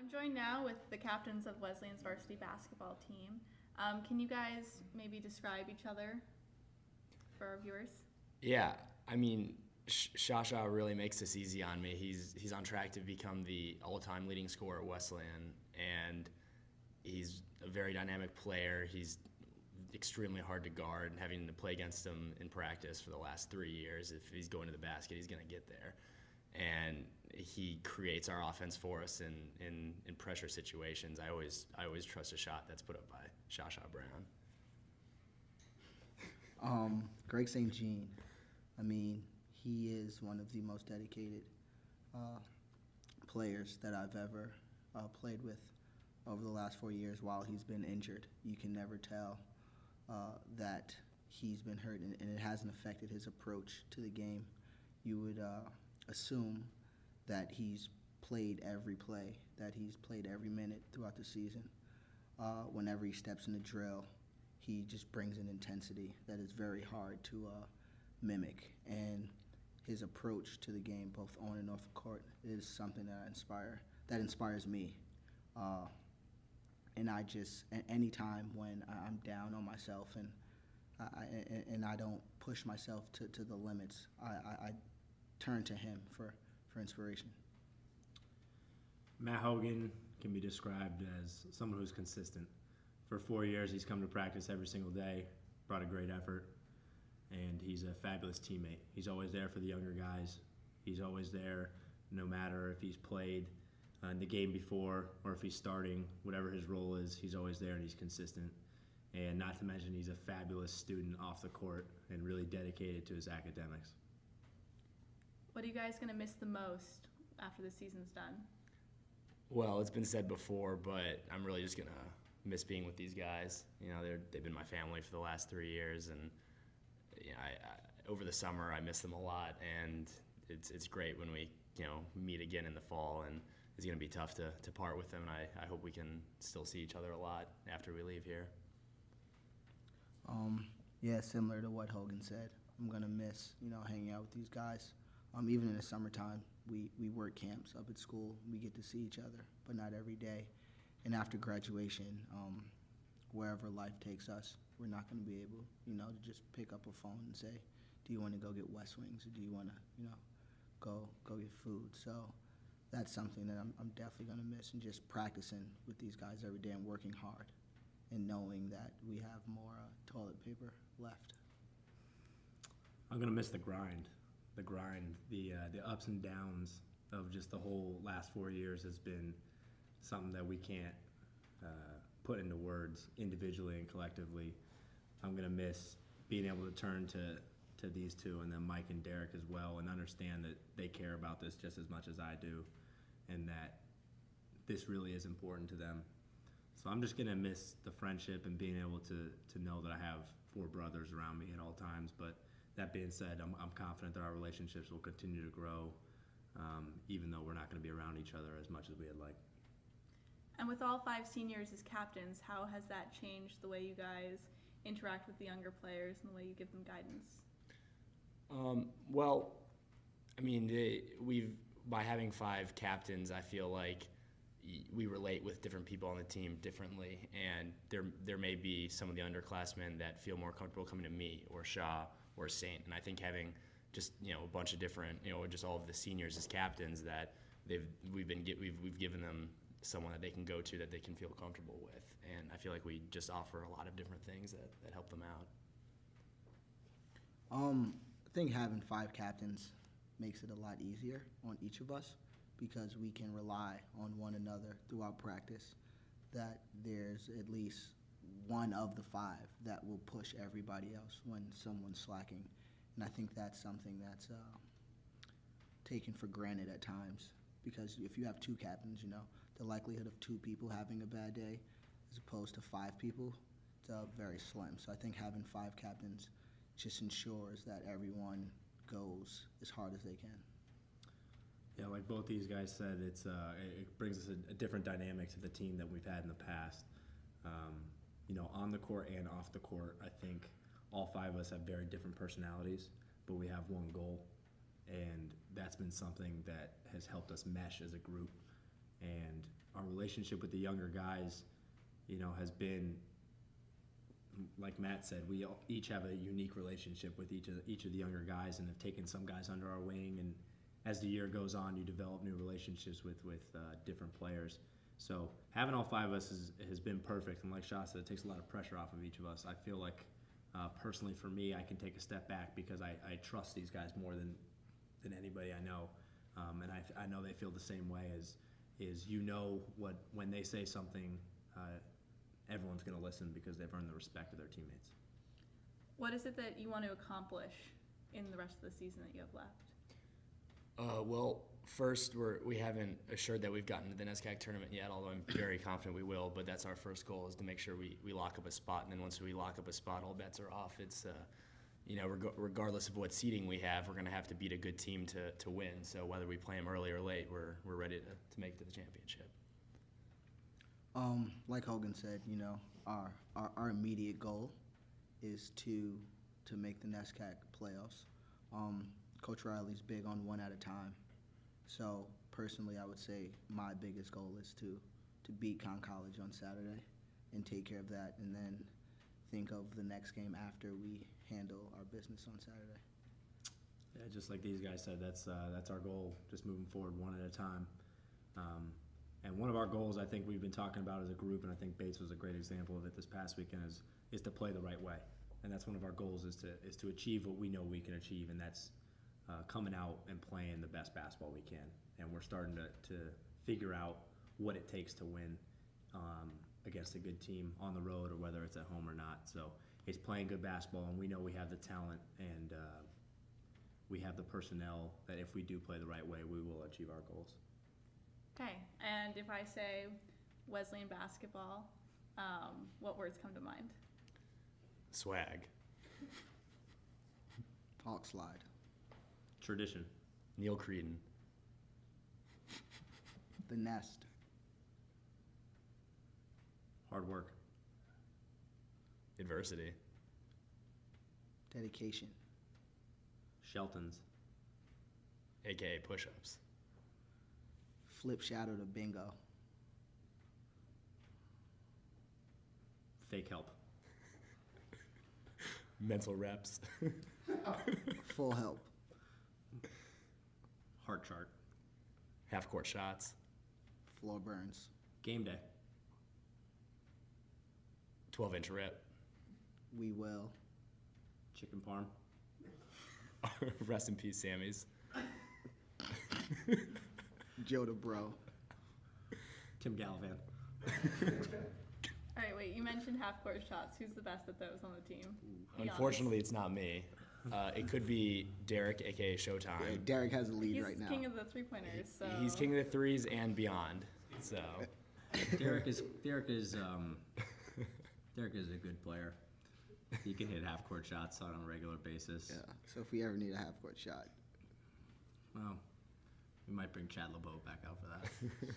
I'm joined now with the captains of Wesleyan's varsity basketball team. Can you guys maybe describe each other for our viewers? Yeah, I mean, Shasha really makes this easy on me. He's on track to become the all-time leading scorer at Wesleyan, and he's a very dynamic player. He's extremely hard to guard, and having to play against him in practice for the last 3 years, if he's going to the basket, he's going to get there. And he creates our offense for us in pressure situations. I always trust a shot that's put up by Shasha Brown. Greg St. Jean, I mean, he is one of the most dedicated players that I've ever played with over the last 4 years while he's been injured. You can never tell that he's been hurt, and it hasn't affected his approach to the game. You would assume that he's played every play, that he's played every minute throughout the season. Whenever he steps in the drill, he just brings an intensity that is very hard to mimic. And his approach to the game, both on and off the court, is something that inspires me. And anytime when I'm down on myself and I don't push myself to the limits, I turn to him for inspiration. Matt Hogan can be described as someone who's consistent. For 4 years, he's come to practice every single day, brought a great effort, and he's a fabulous teammate. He's always there for the younger guys. He's always there no matter if he's played in the game before or if he's starting, whatever his role is, he's always there and he's consistent. And not to mention, he's a fabulous student off the court and really dedicated to his academics. What are you guys going to miss the most after the season's done? Well, it's been said before, but I'm really just going to miss being with these guys. You know, they've been my family for the last 3 years, and you know, over the summer I miss them a lot, and it's great when we meet again in the fall, and it's going to be tough to part with them, and I hope we can still see each other a lot after we leave here. Yeah, similar to what Hogan said. I'm going to miss, hanging out with these guys. Even in the summertime, we work camps up at school. We get to see each other, but not every day. And after graduation, wherever life takes us, we're not going to be able, to just pick up a phone and say, do you want to go get West Wings, or do you want to, go get food? So that's something that I'm definitely going to miss, and just practicing with these guys every day and working hard and knowing that we have more toilet paper left. I'm going to miss the grind. The ups and downs of just the whole last 4 years has been something that we can't put into words individually and collectively. I'm going to miss being able to turn to these two, and then Mike and Derek as well, and understand that they care about this just as much as I do, and that this really is important to them. So I'm just going to miss the friendship and being able to know that I have 4 brothers around me at all times. But that being said, I'm confident that our relationships will continue to grow, even though we're not going to be around each other as much as we'd like. And with all 5 seniors as captains, how has that changed the way you guys interact with the younger players and the way you give them guidance? Well, I mean, by having 5 captains, I feel like we relate with different people on the team differently, and there may be some of the underclassmen that feel more comfortable coming to me or Shaw or Saint, and I think having just a bunch of different just all of the seniors as captains, that we've given them someone that they can go to, that they can feel comfortable with, and I feel like we just offer a lot of different things that help them out. I think having 5 captains makes it a lot easier on each of us, because we can rely on one another throughout practice, that there's at least one of the 5 that will push everybody else when someone's slacking. And I think that's something that's taken for granted at times, because if you have 2 captains, the likelihood of 2 people having a bad day as opposed to 5 people, it's very slim. So I think having 5 captains just ensures that everyone goes as hard as they can. Yeah, like both these guys said, it brings us a different dynamic to the team than we've had in the past. On the court and off the court, I think all 5 of us have very different personalities, but we have one goal, and that's been something that has helped us mesh as a group. And our relationship with the younger guys, has been, like Matt said, we each have a unique relationship with each of the younger guys, and have taken some guys under our wing. And as the year goes on, you develop new relationships with different players. So having all 5 of us has been perfect. And like Shasha said, it takes a lot of pressure off of each of us. I feel like personally for me, I can take a step back because I trust these guys more than anybody I know. And I know they feel the same way as when they say something, everyone's going to listen because they've earned the respect of their teammates. What is it that you want to accomplish in the rest of the season that you have left? Well, first, we haven't assured that we've gotten to the NESCAC tournament yet, although I'm very confident we will. But that's our first goal, is to make sure we lock up a spot. And then once we lock up a spot, all bets are off. It's, regardless of what seeding we have, we're going to have to beat a good team to win. So whether we play them early or late, we're ready to make it to the championship. Like Hogan said, our immediate goal is to make the NESCAC playoffs. Coach Riley's big on one at a time. So personally, I would say my biggest goal is to beat Conn College on Saturday and take care of that, and then think of the next game after we handle our business on Saturday. Yeah, just like these guys said, that's our goal, just moving forward one at a time. And one of our goals, I think we've been talking about as a group, and I think Bates was a great example of it this past weekend, is to play the right way. And that's one of our goals, is to achieve what we know we can achieve, and that's coming out and playing the best basketball we can. And we're starting to figure out what it takes to win against a good team on the road, or whether it's at home or not. So it's playing good basketball, and we know we have the talent, and we have the personnel that if we do play the right way, we will achieve our goals. Okay, and if I say Wesleyan basketball, what words come to mind? Swag. Hawk slide. Tradition. Neil Creedon. The nest. Hard work. Adversity. Dedication. Sheltons. AKA push-ups. Flip shadow to bingo. Fake help. Mental reps. Full help. Heart chart. Half-court shots. Floor burns. Game day. 12-inch rip. We will. Chicken parm. Rest in peace, Sammy's. Joe the bro. Tim Gallivan. All right, wait, you mentioned half-court shots. Who's the best at those on the team? Be Unfortunately, it's not me. It could be Derek, a.k.a. Showtime. Yeah, Derek has the lead He's right now. king of the three-pointers, so... He's king of the threes and beyond. So Derek is a good player. He can hit half-court shots on a regular basis. Yeah. So if we ever need a half-court shot. Well, we might bring Chad LeBeau back out for that.